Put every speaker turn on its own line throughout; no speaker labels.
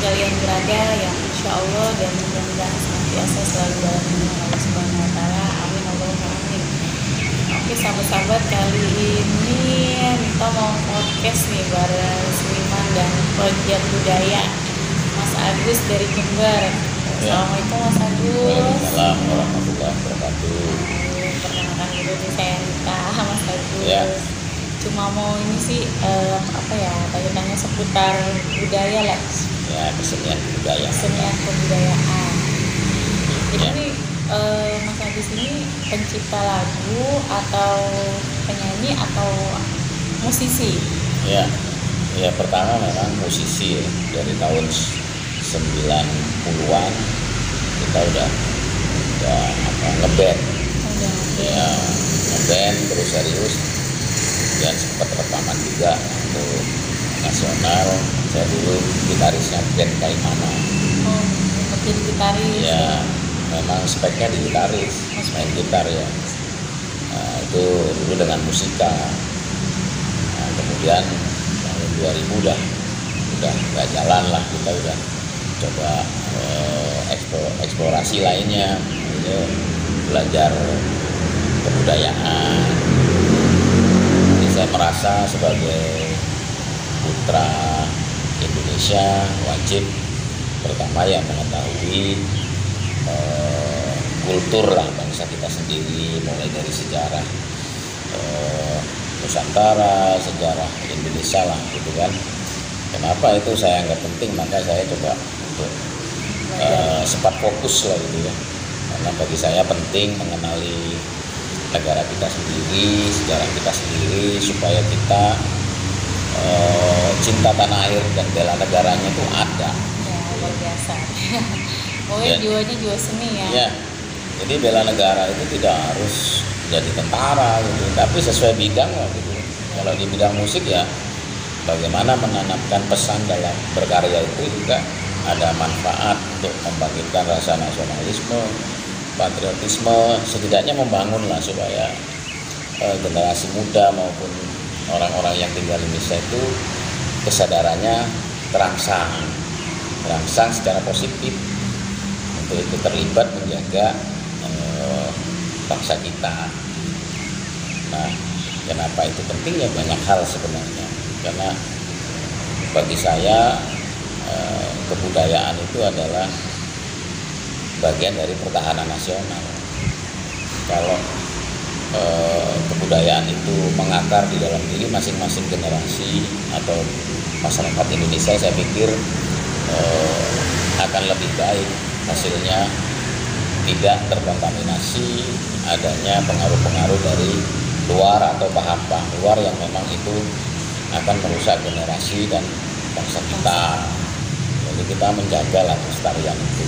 kalian berada, yang insya Allah dan mudah-mudahan senantiasa selalu dalam lindungan Allah Subhanahu Wa Taala. Amin Allahumma amin. Oke sahabat-sahabat, kali ini kita mau podcast nih bareng seniman dan pegiat budaya Mas Agus dari Jember. Assalamualaikum Mas Agus.
Waalaikumsalam warahmatullahi wabarakatuh.
Perkenalkan dulu nih, saya Nita. Mas Agus.
Ya.
Cuma mau ini sih tanya-tanya seputar budaya lah.
Ya, kesenian budaya.
Kesenian kebudayaan. Jadi
Ya.
nih, Mas Agus ini pencipta lagu atau penyanyi atau musisi?
Ya, pertama memang musisi ya. Dari tahun 90-an kita udah ngeband. Ya, ngeband terus serius. Dan sempat rekaman juga untuk nasional. Saya dulu gitarisnya band Kaimana.
Oh, jadi gitaris.
Ya, memang speknya di gitaris, main gitar ya. Nah, itu dulu dengan musika. Nah, kemudian tahun 2000 udah nggak jalan lah, kita udah coba eksplorasi lainnya, belajar kebudayaan. Jadi saya merasa sebagai putra Indonesia wajib pertama ya mengetahui kultur lah bangsa kita sendiri, mulai dari sejarah Nusantara, sejarah Indonesia lah gitu kan. Kenapa itu saya anggap penting, maka saya coba untuk sempat fokus lah gitu ya. Karena bagi saya penting mengenali negara kita sendiri, sejarah kita sendiri, supaya kita cinta tanah air dan bela negaranya itu ada.
Ya, luar biasa. Pokoknya jiwanya jiwa seni ya.
Ya, jadi bela negara itu tidak harus jadi tentara gitu, tapi sesuai bidang lah gitu. Kalau di bidang musik ya, bagaimana menanamkan pesan dalam berkarya itu juga ada manfaat untuk membangkitkan rasa nasionalisme, patriotisme, setidaknya membangun lah supaya generasi muda maupun orang-orang yang tinggal di Indonesia itu kesadarannya terangsang secara positif untuk itu terlibat menjaga bangsa kita. Nah, kenapa itu penting ya, banyak hal sebenarnya. Karena bagi saya kebudayaan itu adalah bagian dari pertahanan nasional. Kalau kebudayaan itu mengakar di dalam diri masing-masing generasi atau masyarakat Indonesia, saya pikir akan lebih baik hasilnya, tidak terkontaminasi adanya pengaruh-pengaruh dari luar atau paham-paham luar yang memang itu akan merusak generasi dan bangsa kita. Jadi kita menjaga kelestarian itu.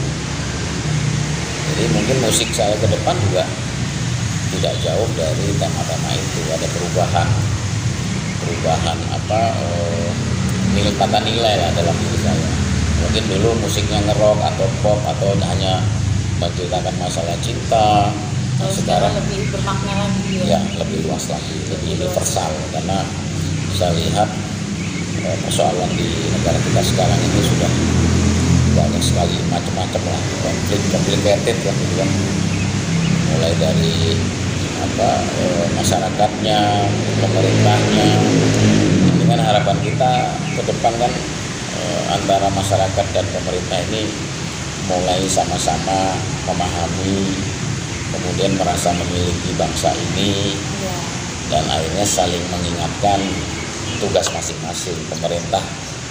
Jadi mungkin musik saya ke depan juga tidak jauh dari tema-tema itu. Ada perubahan tata nilai lah dalam diri saya. Mungkin dulu musiknya ngerok atau pop atau hanya menceritakan masalah cinta.
Sekarang lebih bermakna lagi
ya, lebih luas lagi, lebih universal. Karena saya lihat persoalan di negara kita sekarang ini sudah banyak sekali macam-macam lah, complicated lah gitu kan. Mulai dari masyarakatnya, pemerintahnya. Ini kan harapan kita ke depan kan antara masyarakat dan pemerintah ini mulai sama-sama memahami, kemudian merasa memiliki bangsa ini, dan akhirnya saling mengingatkan tugas masing-masing. Pemerintah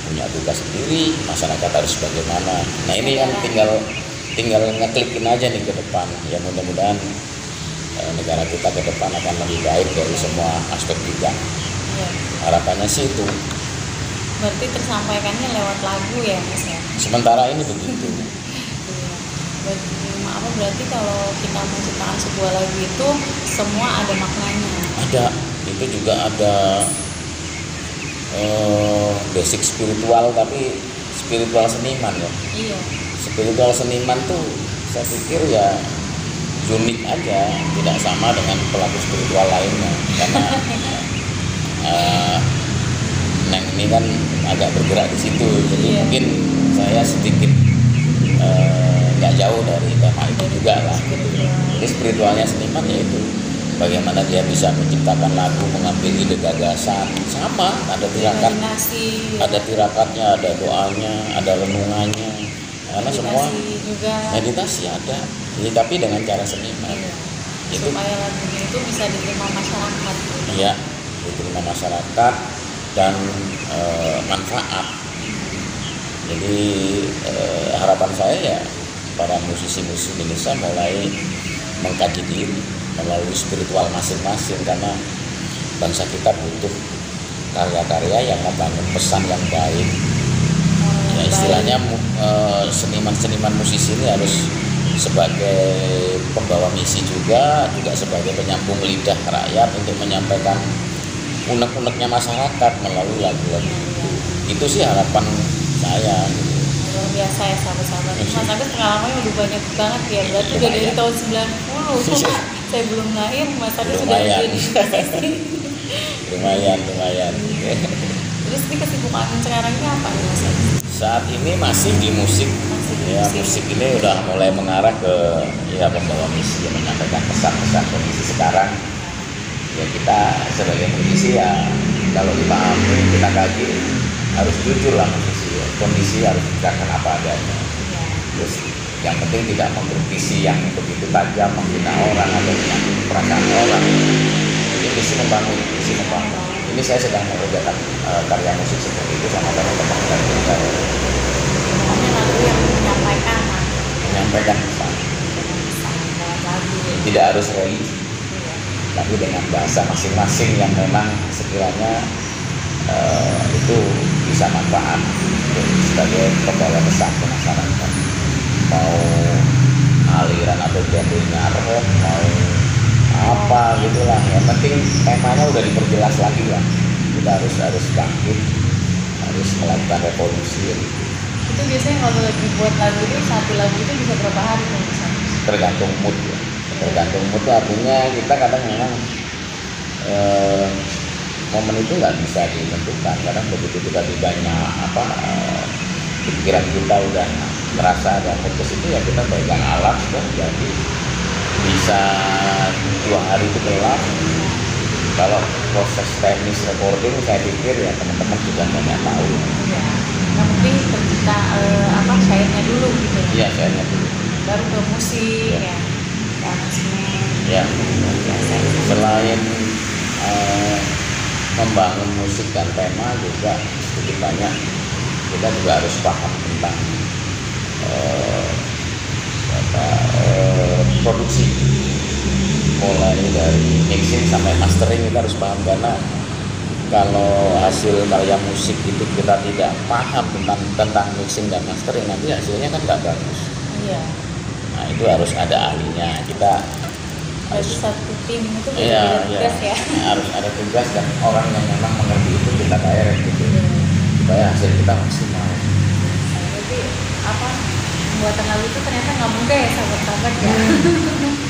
punya tugas sendiri, masyarakat harus bagaimana. Nah ini kan tinggal ngeklikin aja nih ke depan. Ya mudah-mudahan negara kita ke depan akan lebih baik dari semua aspek bidang. Harapannya sih itu.
Berarti tersampaikannya lewat lagu ya Mas ya?
Sementara ini begitu.
Berarti kalau kita menciptakan sebuah lagu itu semua ada maknanya.
Ada, itu juga ada basic spiritual, tapi spiritual seniman ya.
Iya.
Spiritual seniman tuh saya pikir ya unik aja, tidak sama dengan pelaku spiritual lainnya. Karena Neng ini kan agak bergerak di situ, jadi mungkin saya sedikit nggak jauh dari tema itu juga lah. Jadi spiritualnya seniman yaitu bagaimana dia bisa menciptakan lagu, mengambil ide gagasan, sama ada tirakat, ada tirakatnya, ada doanya, ada renungannya, karena
meditasi
semua
juga.
meditasi ada, jadi, tapi dengan cara seniman. Itu
supaya lagunya itu bisa diterima masyarakat.
Iya, diterima masyarakat dan manfaat. Jadi harapan saya ya para musisi-musisi Indonesia mulai mengkaji diri melalui spiritual masing-masing, karena bangsa kita butuh karya-karya yang membangun pesan yang baik. Ya, istilahnya seniman-seniman musisi ini harus sebagai pembawa misi juga sebagai penyambung lidah rakyat untuk menyampaikan unek-uneknya masyarakat melalui lagu-lagu itu. Itu sih harapan saya.
Luar biasa ya sahabat-sahabat. Mas Agus pengalamannya udah banyak banget ya. Berarti udah dari tahun 90. Saya belum lahir, Mas Agus sudah jadi musisi.
Lumayan.
Terus ini kesibukan sekarang ini apa nih Mas Agus?
Saat ini masih di musik. Musik ini udah mulai mengarah ke pembawa misi yang menyampaikan pesan-pesan kondisi sekarang. Ya kita sebagai musisi ya kalau dipahami, kita kaji harus jujur lah musisi. Kondisi harus dikatakan apa adanya. Terus yang penting tidak mengkritisi yang begitu tajam, menghina orang atau menyakiti perasaan orang. Jadi misi membangun. Ini saya sedang mengerjakan karya musik seperti itu sama teman-teman dari kita.
Pokoknya lagu yang
menyampaikan pesan. Tidak harus religi, tapi dengan bahasa masing-masing yang memang sekiranya itu bisa manfaat sebagai pembawa pesan ke masyarakat. Mau aliran atau genrenya rock, mau apa gitulah, yang penting temanya udah diperjelas lagi lah. Kita harus bangkit, harus melakukan revolusi gitu.
Itu biasanya kalau lagi buat lagu itu, satu lagu itu bisa berapa hari tuh misalnya?
Tergantung mood ya. Tergantung mood tuh artinya kita kadang memang momen itu nggak bisa ditentukan. Kadang begitu kita banyak pikiran kita udah merasa ada fokus itu ya kita pegang alat sudah jadi bisa 2 hari itu kelar. Kalau proses teknis recording saya pikir ya teman-teman juga banyak tahu.
Ya. Yang penting kita syairnya dulu gitu.
Iya, syairnya dulu.
Baru ke musik ya.
Ya. Selain membangun musik dan tema juga sedikit banyak kita juga harus paham tentang produksi, mulai dari mixing sampai mastering kita harus paham, karena kalau hasil karya musik itu kita tidak paham tentang mixing dan mastering, nanti hasilnya kan nggak bagus.
Iya.
Nah itu harus ada ahlinya, kita harus
satu tim itu beda tugas ya.
Harus ada tugas dan orang yang memang mengerti itu kita direct gitu, supaya hasil kita maksimal.
Jadi pembuatan lagu itu ternyata nggak mudah ya sahabat-sahabat ya.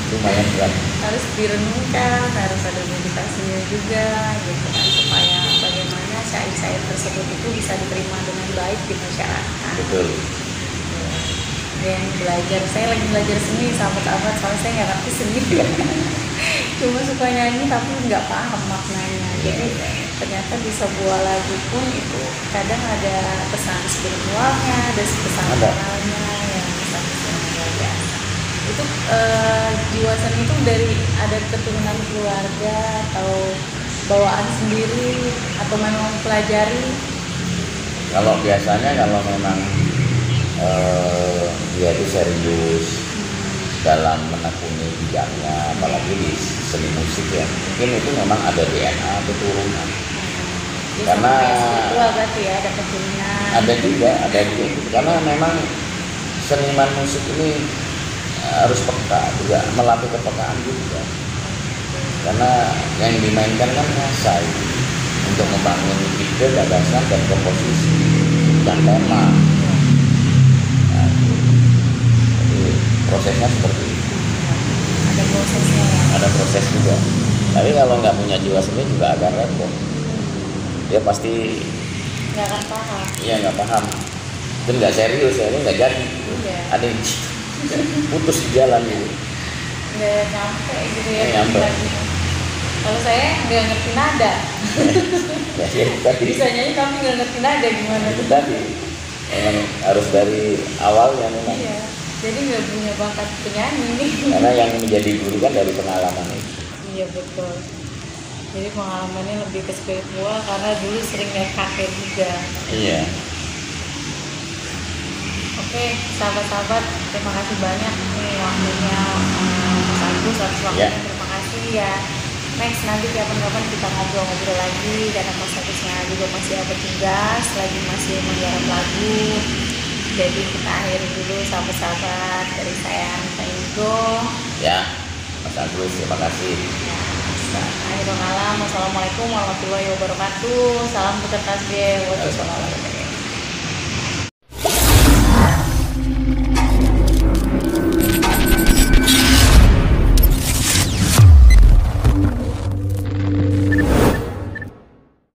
Lumayan berat.
Harus direnungkan, harus ada meditasinya juga gitu kan, supaya bagaimana syair-syair tersebut itu bisa diterima dengan baik di masyarakat.
Betul.
Dan saya lagi belajar seni sahabat-sahabat, soalnya saya nggak ngerti seni. Cuma suka nyanyi tapi nggak paham maknanya. Jadi ternyata di sebuah lagu pun itu kadang ada pesan spiritualnya, ada pesan moralnya yang pesan-pesan luar biasa. Itu jiwa seni itu dari ada keturunan keluarga atau bawaan sendiri atau memang pelajari?
Kalau biasanya kalau memang dia itu serius dalam menekuni bidangnya, apalagi di seni musik ya, mungkin itu memang ada DNA atau turunan. Karena
ada keturunan.
Ada juga. Karena memang seniman musik ini harus peka juga, melatih kepekaan juga. Karena yang dimainkan kan rasa itu untuk membangun ide, gagasan dan komposisi dan tema. Prosesnya seperti itu.
Ada prosesnya ya?
Ada proses juga. Tapi kalau nggak punya jiwa seni juga agak repot. Dia pasti
nggak akan paham.
Iya, nggak paham. itu nggak serius ya, ini nggak jadi.
Iya.
Ada yang putus di jalan gitu.
Nggak nyampe gitu ya.
Nggak nyampe.
Kalau saya nggak ngerti nada.
Ya, itu tadi.
Bisa nyanyi tapi nggak ngerti nada gimana.
Itu tadi. Memang harus dari awalnya memang.
Iya. Jadi nggak punya bakat penyanyi nih.
Karena yang menjadi guru kan dari pengalaman itu.
Iya betul. Jadi pengalamannya lebih ke spiritual karena dulu sering naik kakek juga.
Iya.
Oke, sahabat-sahabat, terima kasih banyak nih waktunya Mas Agus atas waktunya.
Ya.
Terima kasih ya. Next nanti kapan-kapan kita ngobrol-ngobrol lagi karena Mas Agusnya juga masih ada tugas, lagi masih menggarap lagu. Jadi kita akhiri dulu sahabat-sahabat dari saya Anita Igo.
Ya, Mas Agus, terima kasih.
Ya, akhirul kalam. Wassalamualaikum warahmatullahi wabarakatuh. Salam berkat tasbih. Wassalamualaikum.